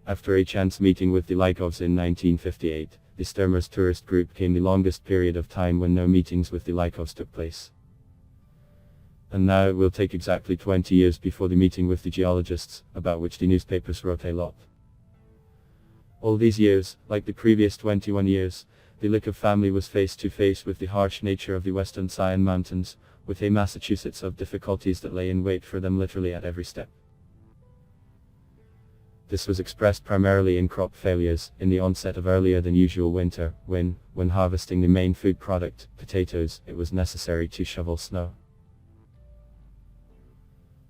After a chance meeting with the Lykovs in 1958, the Sturmer's tourist group came the longest period of time when no meetings with the Lykovs took place. And now it will take exactly 20 years before the meeting with the geologists, about which the newspapers wrote a lot. All these years, like the previous 21 years, the Lykov family was face to face with the harsh nature of the Western Sayan Mountains, with a Massachusetts of difficulties that lay in wait for them literally at every step. This was expressed primarily in crop failures, in the onset of earlier than usual winter, when harvesting the main food product, potatoes, it was necessary to shovel snow.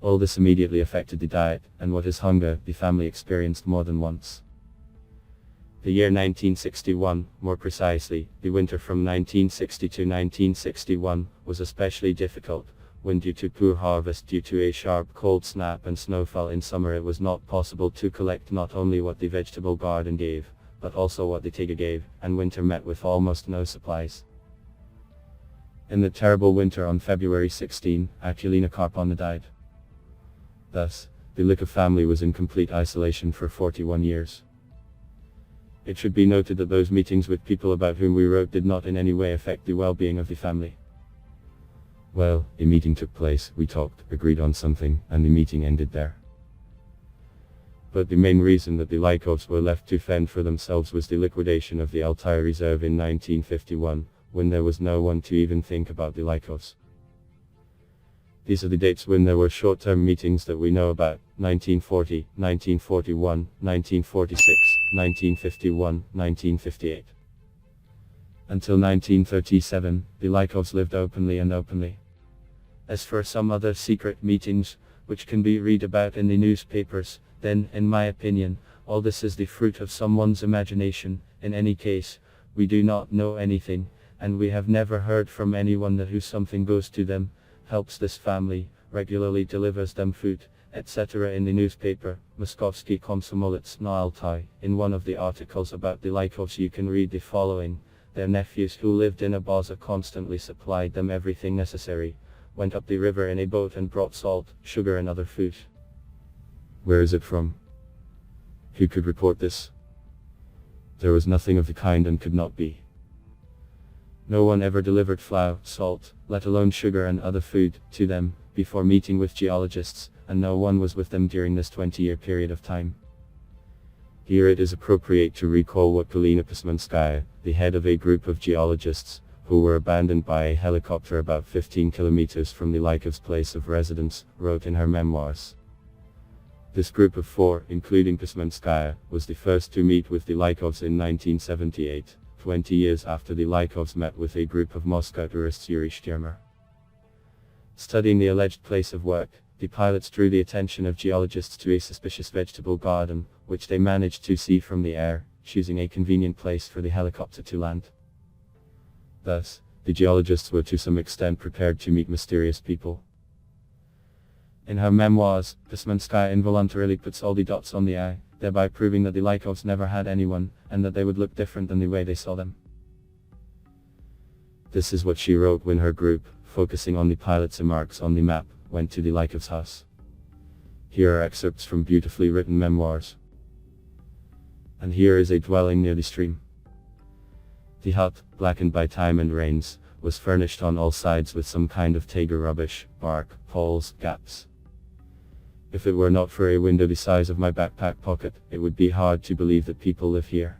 All this immediately affected the diet, and what is hunger, the family experienced more than once. The year 1961, more precisely, the winter from 1960 to 1961, was especially difficult, when due to poor harvest due to a sharp cold snap and snowfall in summer it was not possible to collect not only what the vegetable garden gave, but also what the taiga gave, and winter met with almost no supplies. In the terrible winter on February 16, Akulina Karpovna died. Thus, the Lykov family was in complete isolation for 41 years. It should be noted that those meetings with people about whom we wrote did not in any way affect the well-being of the family. Well, a meeting took place, we talked, agreed on something, and the meeting ended there. But the main reason that the Lykovs were left to fend for themselves was the liquidation of the Altai Reserve in 1951, when there was no one to even think about the Lykovs. These are the dates when there were short-term meetings that we know about: 1940, 1941, 1946, 1951, 1958. Until 1937, the Lykovs lived openly. As for some other secret meetings, which can be read about in the newspapers, then, in my opinion, all this is the fruit of someone's imagination. In any case, we do not know anything, and we have never heard from anyone that who something goes to them, helps this family, regularly delivers them food, etc. In the newspaper, Moskovsky Komsomolets na Altai, in one of the articles about the Lykovs you can read the following: their nephews who lived in a baza constantly supplied them everything necessary, went up the river in a boat and brought salt, sugar and other food. Where is it from? Who could report this? There was nothing of the kind and could not be. No one ever delivered flour, salt, let alone sugar and other food, to them, before meeting with geologists, and no one was with them during this 20-year period of time. Here it is appropriate to recall what Akulina Karpovna, the head of a group of geologists, who were abandoned by a helicopter about 15 kilometers from the Lykovs' place of residence, wrote in her memoirs. This group of four, including Karpovna, was the first to meet with the Lykovs in 1978, 20 years after the Lykovs met with a group of Moscow tourists Yuri Sturmer. Studying the alleged place of work, the pilots drew the attention of geologists to a suspicious vegetable garden, which they managed to see from the air, choosing a convenient place for the helicopter to land. Thus, the geologists were to some extent prepared to meet mysterious people. In her memoirs, Karpovna involuntarily puts all the dots on the I, thereby proving that the Lykovs never had anyone, and that they would look different than the way they saw them. This is what she wrote when her group, focusing on the pilots' marks on the map, went to the Lykovs' house. Here are excerpts from beautifully written memoirs. And here is a dwelling near the stream. The hut, blackened by time and rains, was furnished on all sides with some kind of taiga rubbish, bark, poles, gaps. If it were not for a window the size of my backpack pocket, it would be hard to believe that people live here.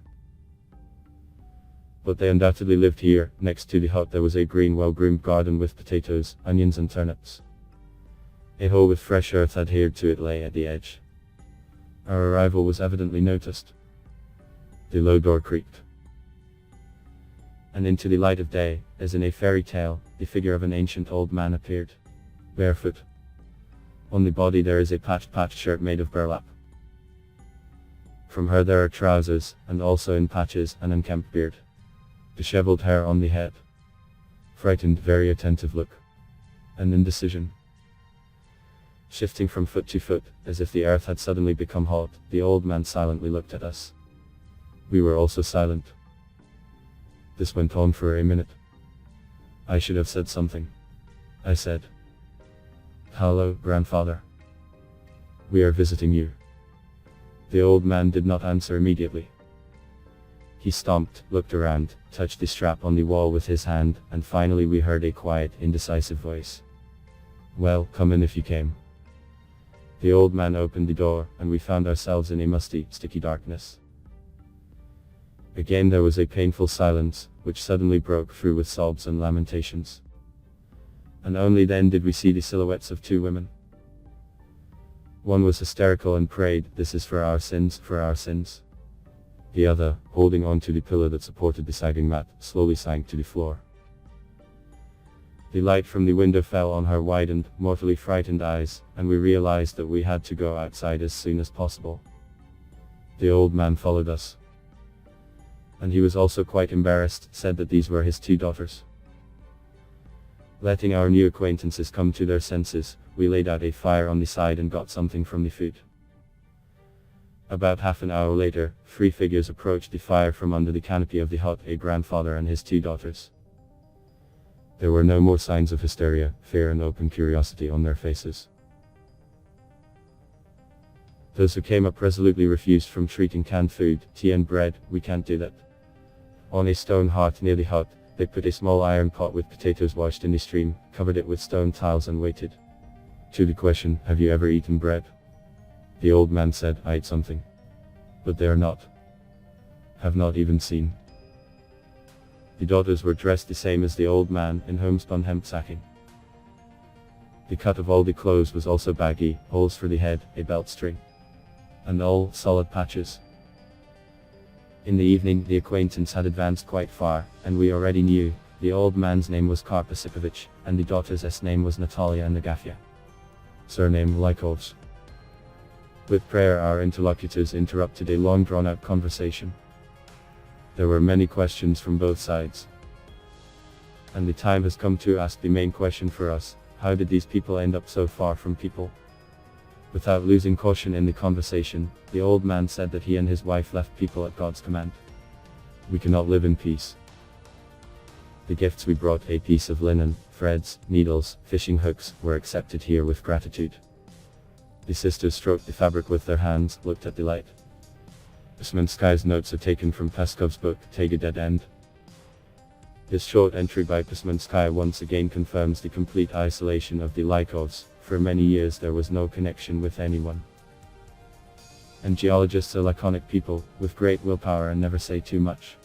But they undoubtedly lived here. Next to the hut there was a green well-groomed garden with potatoes, onions and turnips. A hole with fresh earth adhered to it lay at the edge. Our arrival was evidently noticed. The low door creaked. And into the light of day, as in a fairy tale, the figure of an ancient old man appeared. Barefoot. On the body there is a patched shirt made of burlap. From her there are trousers, and also in patches, an unkempt beard. Disheveled hair on the head. Frightened, very attentive look. And indecision. Shifting from foot to foot, as if the earth had suddenly become hot, the old man silently looked at us. We were also silent. This went on for a minute. I should have said something. I said, "Hello, grandfather. We are visiting you." The old man did not answer immediately. He stomped, looked around, touched the strap on the wall with his hand, and finally we heard a quiet, indecisive voice. "Well, come in if you came." The old man opened the door, and we found ourselves in a musty, sticky darkness. Again there was a painful silence, which suddenly broke through with sobs and lamentations. And only then did we see the silhouettes of two women. One was hysterical and prayed, "This is for our sins, for our sins." The other, holding on to the pillar that supported the sagging mat, slowly sank to the floor. The light from the window fell on her widened, mortally frightened eyes, and we realized that we had to go outside as soon as possible. The old man followed us. And he was also quite embarrassed, said that these were his two daughters. Letting our new acquaintances come to their senses, we laid out a fire on the side and got something from the food. About half an hour later, three figures approached the fire from under the canopy of the hut, a grandfather and his two daughters. There were no more signs of hysteria, fear and open curiosity on their faces. Those who came up resolutely refused from treating canned food, tea and bread. "We can't do that." On a stone hearth near the hut, they put a small iron pot with potatoes washed in the stream, covered it with stone tiles and waited. To the question, "Have you ever eaten bread?" the old man said, "I ate something. But they are not. Have not even seen." The daughters were dressed the same as the old man, in homespun hemp sacking. The cut of all the clothes was also baggy, holes for the head, a belt string. And all solid patches. In the evening the acquaintance had advanced quite far, and we already knew, the old man's name was Karpovna, and the daughter's name was Natalia and Agafia. Surname Lykovs. With prayer our interlocutors interrupted a long drawn-out conversation. There were many questions from both sides. And the time has come to ask the main question for us: how did these people end up so far from people? Without losing caution in the conversation, the old man said that he and his wife left people at God's command. We cannot live in peace. The gifts we brought, a piece of linen, threads, needles, fishing hooks, were accepted here with gratitude. The sisters stroked the fabric with their hands, looked at the light. Pismanskai's notes are taken from Peskov's book, Taiga Dead End. This short entry by Pismanskaya once again confirms the complete isolation of the Lykovs. For many years there was no connection with anyone. And geologists are laconic people, with great willpower and never say too much.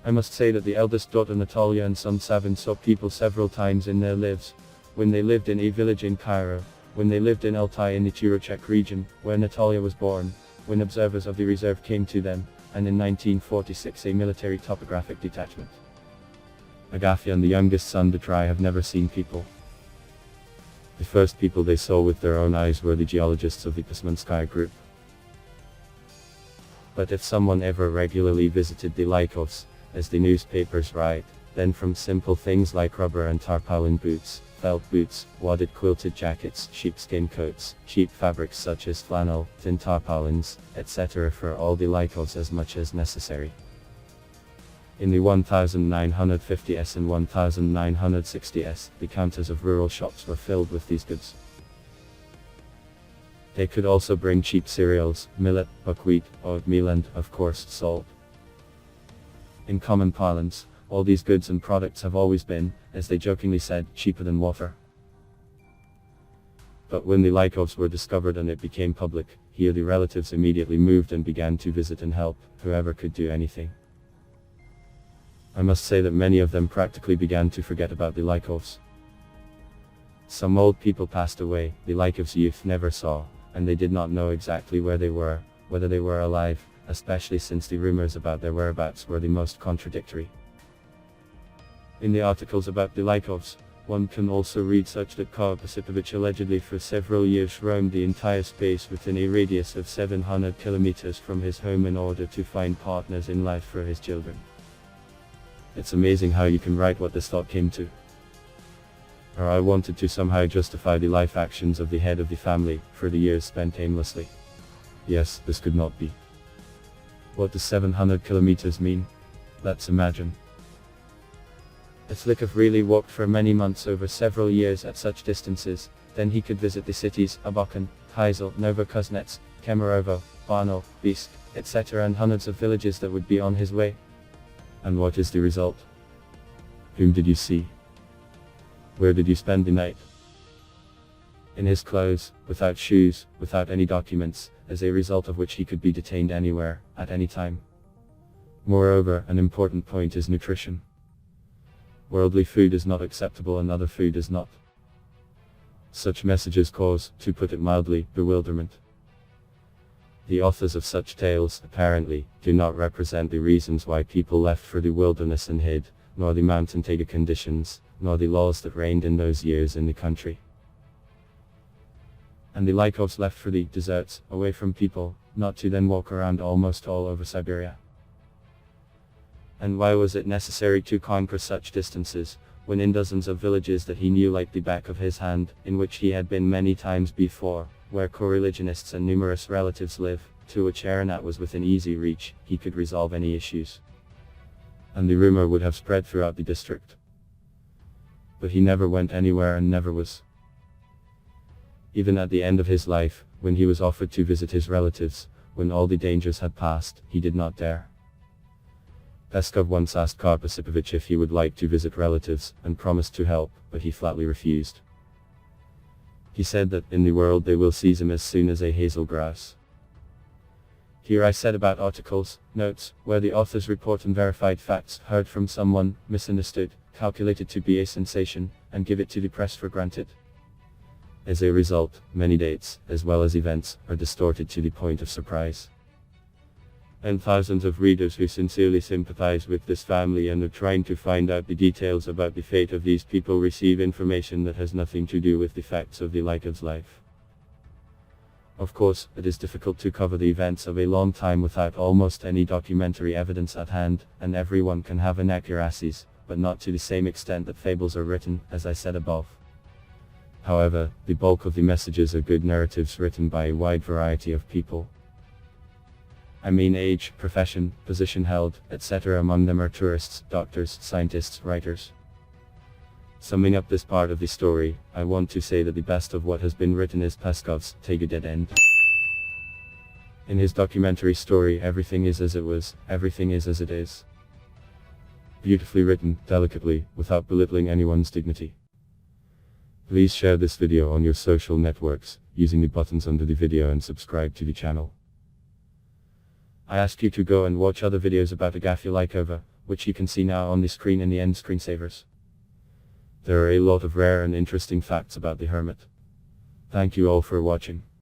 I must say that the eldest daughter Natalia and son Savin saw people several times in their lives. When they lived in a village in Cairo, when they lived in Altai in the Turocek region, where Natalia was born, when observers of the reserve came to them, and in 1946 a military topographic detachment. Agafia and the youngest son Dmitry have never seen people. The first people they saw with their own eyes were the geologists of the Pismanskaya group. But if someone ever regularly visited the Lykovs, as the newspapers write, then from simple things like rubber and tarpaulin boots, felt boots, wadded quilted jackets, sheepskin coats, cheap fabrics such as flannel, thin tarpaulins, etc. for all the Lykovs as much as necessary. In the 1950s and 1960s, the counters of rural shops were filled with these goods. They could also bring cheap cereals, millet, buckwheat, oatmeal and, of course, salt. In common parlance, all these goods and products have always been, as they jokingly said, cheaper than water. But when the Lykovs were discovered and it became public, here the relatives immediately moved and began to visit and help, whoever could do anything. I must say that many of them practically began to forget about the Lykovs. Some old people passed away, the Lykovs youth never saw, and they did not know exactly where they were, whether they were alive, especially since the rumors about their whereabouts were the most contradictory. In the articles about the Lykovs, one can also read such that Karpovna allegedly for several years roamed the entire space within a radius of 700 kilometers from his home in order to find partners in life for his children. It's amazing how you can write what this thought came to. Or I wanted to somehow justify the life actions of the head of the family, for the years spent aimlessly. Yes, this could not be. What does 700 kilometers mean? Let's imagine. If Lykov really walked for many months over several years at such distances, then he could visit the cities, Abokan, Kyzyl, Novokuznetsk, Kemerovo, Barno, Bisk, etc., and hundreds of villages that would be on his way. And what is the result? Whom did you see? Where did you spend the night? In his clothes, without shoes, without any documents, as a result of which he could be detained anywhere, at any time. Moreover, an important point is nutrition. Worldly food is not acceptable and other food is not. Such messages cause, to put it mildly, bewilderment. The authors of such tales, apparently, do not represent the reasons why people left for the wilderness and hid, nor the mountain taiga conditions, nor the laws that reigned in those years in the country. And the Lykovs left for the deserts, away from people, not to then walk around almost all over Siberia. And why was it necessary to conquer such distances, when in dozens of villages that he knew like the back of his hand, in which he had been many times before, where co-religionists and numerous relatives live, to which Hermit was within easy reach, he could resolve any issues. And the rumor would have spread throughout the district. But he never went anywhere and never was. Even at the end of his life, when he was offered to visit his relatives, when all the dangers had passed, he did not dare. Peskov once asked Karpovna if he would like to visit relatives, and promised to help, but he flatly refused. He said that, in the world they will seize him as soon as a hazel grouse. Here I said about articles, notes, where the authors report unverified facts, heard from someone, misunderstood, calculated to be a sensation, and give it to the press for granted. As a result, many dates, as well as events, are distorted to the point of surprise. And thousands of readers who sincerely sympathize with this family and are trying to find out the details about the fate of these people receive information that has nothing to do with the facts of the Lykovs' life. Of course, it is difficult to cover the events of a long time without almost any documentary evidence at hand, and everyone can have inaccuracies, but not to the same extent that fables are written, as I said above. However, the bulk of the messages are good narratives written by a wide variety of people. I mean age, profession, position held, etc. Among them are tourists, doctors, scientists, writers. Summing up this part of the story, I want to say that the best of what has been written is Peskov's Taiga Dead End. In his documentary story Everything is as it was, everything is as it is. Beautifully written, delicately, without belittling anyone's dignity. Please share this video on your social networks, using the buttons under the video and subscribe to the channel. I ask you to go and watch other videos about Agafia Lykova, which you can see now on the screen in the end screensavers. There are a lot of rare and interesting facts about the Hermit. Thank you all for watching.